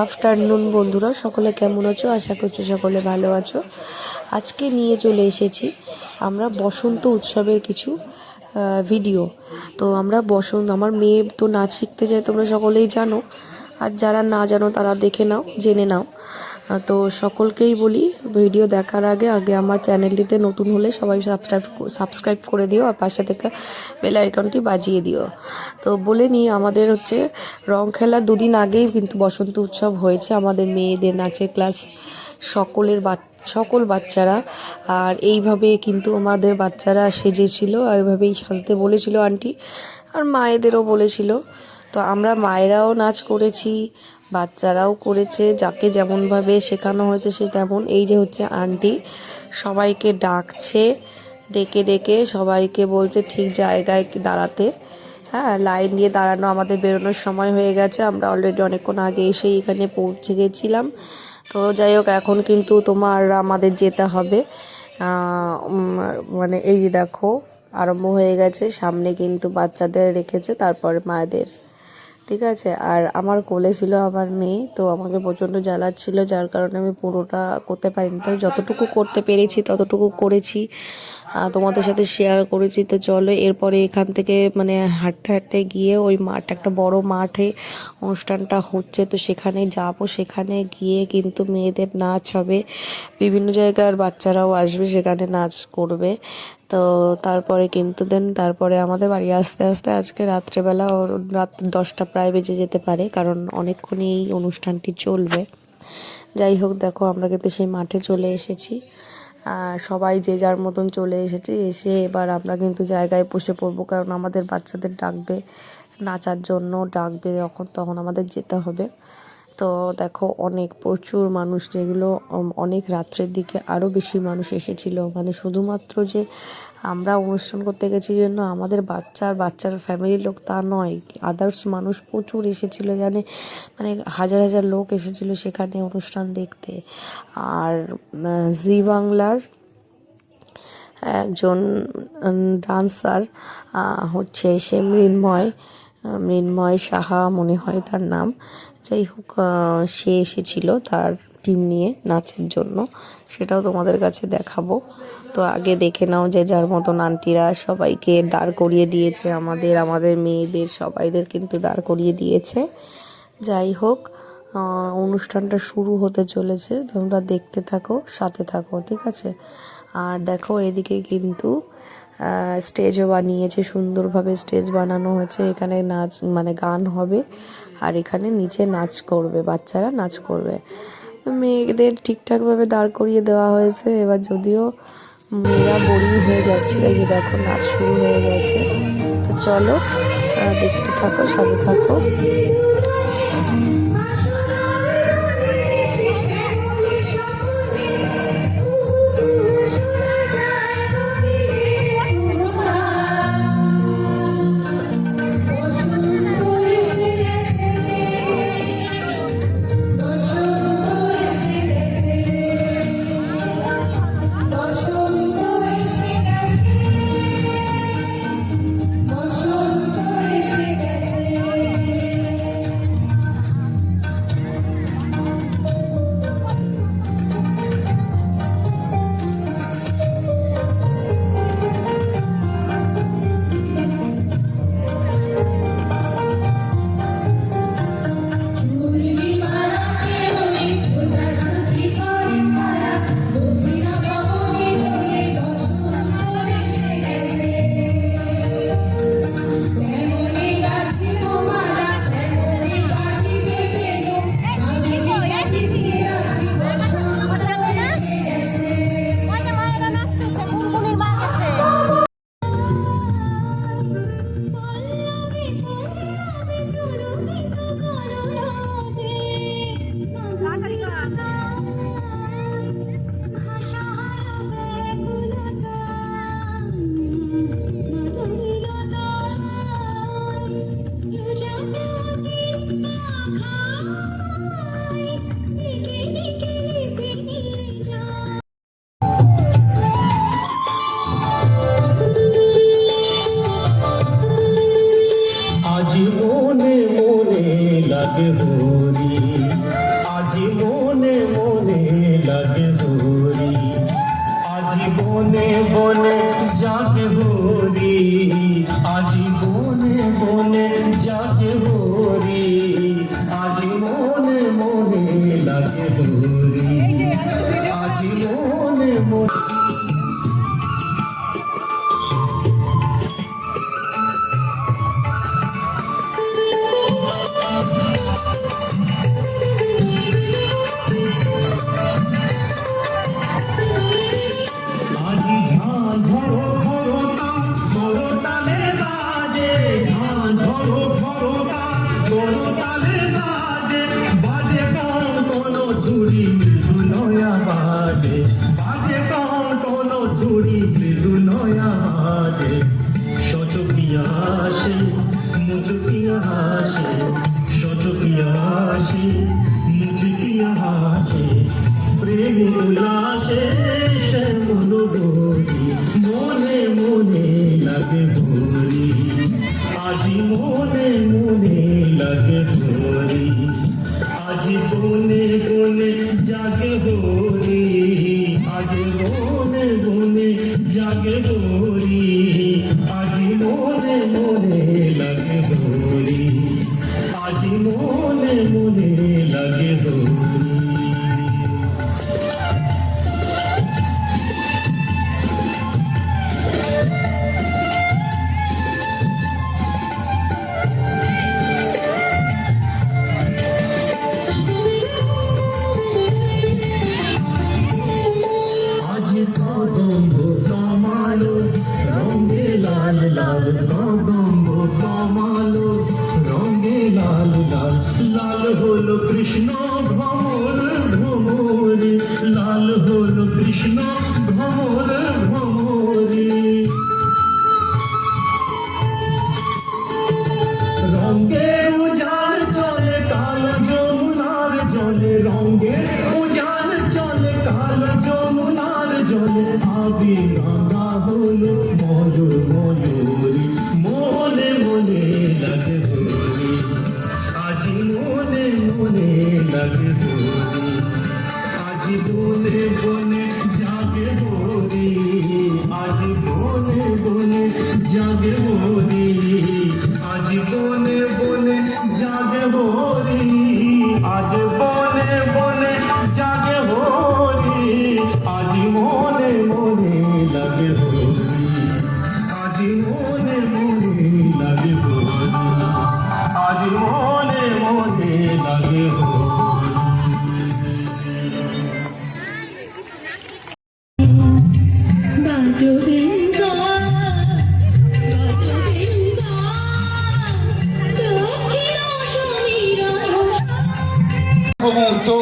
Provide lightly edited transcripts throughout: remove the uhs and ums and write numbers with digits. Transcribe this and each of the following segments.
Afternoon বন্ধুরা, সকলে কেমন আছো? আশা করছি সকলে ভালো আছো। আজকে নিয়ে চলে এসেছি আমরা বসন্ত উৎসবের কিছু ভিডিও। তো আমরা আমার মেয়ে তো নাচ শিখতে যায়, তোমরা সকলেই জানো। আর যারা না জানো তারা দেখে নাও, জেনে নাও। তো সকলকেই বলি, ভিডিও দেখার আগে আগে আমার চ্যানেলটিতে নতুন হলে সবাই সাবস্ক্রাইব করে দিও, আর পাশে থেকে বেল আইকনটি বাজিয়ে দিও। তো বলে নিই, আমাদের হচ্ছে রং খেলার দুদিন আগেই কিন্তু বসন্ত উৎসব হয়েছে। আমাদের মেয়েদের নাচের ক্লাস সকল বাচ্চারা, আর এইভাবে কিন্তু আমাদের বাচ্চারা সেজেছিল, আর এভাবেই সাজতে বলেছিল আন্টি, আর মায়েদেরও বলেছিল। তো আমরা মায়েরাও নাচ করেছি, বাচ্চারাও করেছে, যাকে যেমনভাবে শেখানো হয়েছে সে তেমন। এই যে হচ্ছে আন্টি সবাইকে ডাকছে, ডেকে ডেকে সবাইকে বলছে ঠিক জায়গায় দাঁড়াতে। হ্যাঁ, লাইন দিয়ে দাঁড়ানো। আমাদের বেরোনোর সময় হয়ে গেছে, আমরা অলরেডি অনেকক্ষণ আগে এসে এখানে পৌঁছে গেছিলাম। তো যাই হোক, এখন কিন্তু আমাদের যেতে হবে। মানে এই যে দেখো, আরম্ভ হয়ে গেছে। সামনে কিন্তু বাচ্চাদের রেখেছে, তারপরে মায়েদের। ঠিক আছে। আর আমার কোলে ছিল আমার মেয়ে, তো আমাকে প্রচণ্ড জ্বালাচ্ছিল, যার কারণে আমি পুরোটা করতে পারিনি। তো যতটুকু করতে পেরেছি ততটুকু করেছি, তোমাদের সাথে শেয়ার করেছি। তো চলো, এরপরে এখান থেকে মানে হাঁটতে হাঁটতে গিয়ে ওই একটা বড় মাঠে অনুষ্ঠানটা হচ্ছে, তো সেখানে যাব। সেখানে গিয়ে কিন্তু মেয়েদের নাচ হবে, বিভিন্ন জায়গার বাচ্চারাও আসবে, সেখানে নাচ করবে। তো তারপরে কিন্তু তারপরে আমাদের বাড়ি আসতে আসতে আজকে রাত্রেবেলা রাত 10টা প্রায় বেজে যেতে পারে, কারণ অনেকক্ষণই এই অনুষ্ঠানটি চলবে। যাই হোক, দেখো আমরা কিন্তু সেই মাঠে চলে এসেছি। সবাই যে যার মতন চলে এসেছে। এসে এবার আমরা কিন্তু জায়গায় বসে পড়বো, কারণ আমাদের বাচ্চাদের ডাকবে, নাচার জন্য ডাকবে, তখন আমাদের যেতে হবে। তো দেখো, প্রচুর মানুষ, যেগুলো অনেক রাত্রের দিকে আরও বেশি মানুষ এসেছিল। মানে শুধুমাত্র যে আমরা অনুষ্ঠান করতে গেছি জন্য আমাদের বাচ্চার ফ্যামিলির লোক তা নয়, আদার্স মানুষ প্রচুর এসেছিল। মানে হাজার হাজার লোক এসেছিল সেখানে অনুষ্ঠান দেখতে। আর জি বাংলার একজন ডান্সার হচ্ছে সে মৃন্ময় সাহা মনে হয় তার নাম। যাই হোক, সে এসেছিল তার টিম নিয়ে নাচের জন্য, সেটাও তোমাদের কাছে দেখাবো। তো আগে দেখে নাও, যে যার মতন আন্টিরা সবাইকে দাঁড় করিয়ে দিয়েছে, আমাদের মেয়েদের সবাইদের কিন্তু দাঁড় করিয়ে দিয়েছে। যাই হোক, অনুষ্ঠানটা শুরু হতে চলেছে, তোমরা দেখতে থাকো, সাথে থাকো, ঠিক আছে। আর দেখো, এদিকে কিন্তু স্টেজও বানিয়েছে, সুন্দরভাবে স্টেজ বানানো হয়েছে। এখানে নাচ মানে গান হবে, আর এখানে নিচে নাচ করবে, বাচ্চারা নাচ করবে। মেয়েদের ঠিকঠাকভাবে দাঁড় করিয়ে দেওয়া হয়েছে। এবার যদিও মেয়েরা বোরিং হয়ে যাচ্ছিল, এই যে দেখো নাচ শুরু হয়ে গেছে। তো চলো, দেখতে থাকো, সাথে থাকো। বনে জাগে হরি, আজি বনে বনে জাগে হরি, আজি মনে মনে লাগে হরি, আজি মনে মনে। আজি ঝাঁ ঝরো ঝরোতা ঝরো তালে বাজে, ঝাঁ ঝরো ঝরোতা ঝরো তালে বাজে, বাজে কন কোনো ঝুড়ি মৃদু নয়া বাজে, বাজে কন কোনো ঝুড়ি মৃদু নয়া বাজে। শতকিয়া আসে মুচকিয়া হাসে, শতকিয়া আসে মুচকিয়া হাসে, প্রেম উল্লাসে সে মনোগরি, মনে মনে লাগে হরি, আজি মনে মনে লাগে হরি, আজি বনে বনে জাগে হরি, আজি বনে বনে জাগে হরি, আজি মনে মনে লাগে হরি, আজি মনে মনে লাগে হরি। আজি কদম্ব কমালো রঙে লাল লাল, কদম্ব কমালো রঙে লাল লাল, লাল হলো কৃষ্ণ ভ্রমর ভ্রমরে, লাল হলো কৃষ্ণ ভ্রমর ভ্রমরে। রঙে উজাড় চলে কাল যমুনার জলে, রঙে উজাড় চলে কাল যমুনার জলে, আবি রাঙা হলো ময়ূর ময়ূরী, মনে মনে লাগে হরি, আজি মনে মনে লাগে হরি, আজি বনে বনে জাগে হরি, আজি বনে বনে জাগে হরি, আজি বনে বনে জাগে হরি, আজি বনে বনে জাগে হরি, আজি মনে মনে লাগে হরি, আজি মনে মনে লাগে হরি, আজি মনে মনে লাগে হরি। বাজো বৃন্দা, বাজো বৃন্দা, দক্ষিণ সমীরা। তো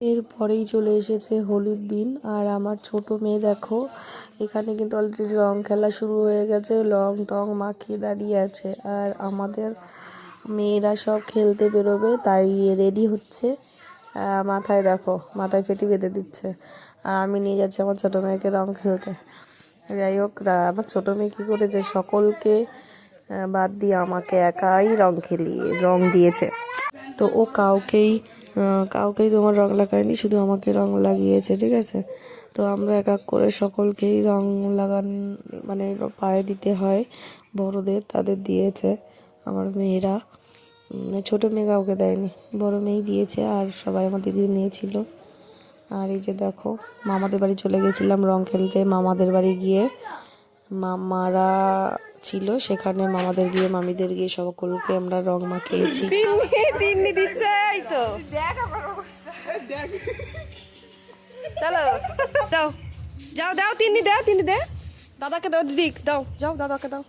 এরপরেই চলে এসেছে হোলির দিন, আর আমার ছোট মেয়ে দেখো এখানে কিন্তু অলরেডি রং খেলা শুরু হয়ে গেছে, রং টং মাখিয়ে দাঁড়িয়ে আছে। আর আমাদের মেয়েরা সব খেলতে বেরোবে তাই রেডি হচ্ছে, মাথায় দেখো মাথায় ফেটি বেঁধে দিচ্ছে, আর আমি নিয়ে যাচ্ছি আমার ছোটো মেয়েকে রং খেলতে। যাই হোক, আমার ছোটো মেয়ে কী করেছে, সকলকে বাদ দিয়ে আমাকে একাই রং দিয়েছে। তো ও কাউকেই তোমার রং লাগায়নি, শুধু আমাকে রং লাগিয়েছে, ঠিক আছে। তো আমরা এক এক করে সকলকেই রং লাগান মানে পায়ে দিতে হয়, বড়দের তাদের দিয়েছে আমার মেয়েরা। ছোট মেয়ে কাউকে দেয়নি, বড় মেয়েই দিয়েছে, আর সবাই আমার দিদির মেয়ে ছিল। আর এই যে দেখো মামাদের বাড়ি চলে গেছিলাম রং খেলতে। মামাদের বাড়ি গিয়ে মামারা ছিল সেখানে, মামাদের গিয়ে মামিদের গিয়ে সকলকে আমরা রং মাখিয়েছি। তিন্নি দিচ্ছে এই তো দেখ আমার অবস্থা দেখ। চলো দাও, যাও দাও, তিন্নি দাও, তিন্নি দে, দাদাকে দাও, দিদি দাও, যাও দাদাকে দাও।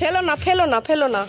ফেলো না, ফেলো না, ফেলো না।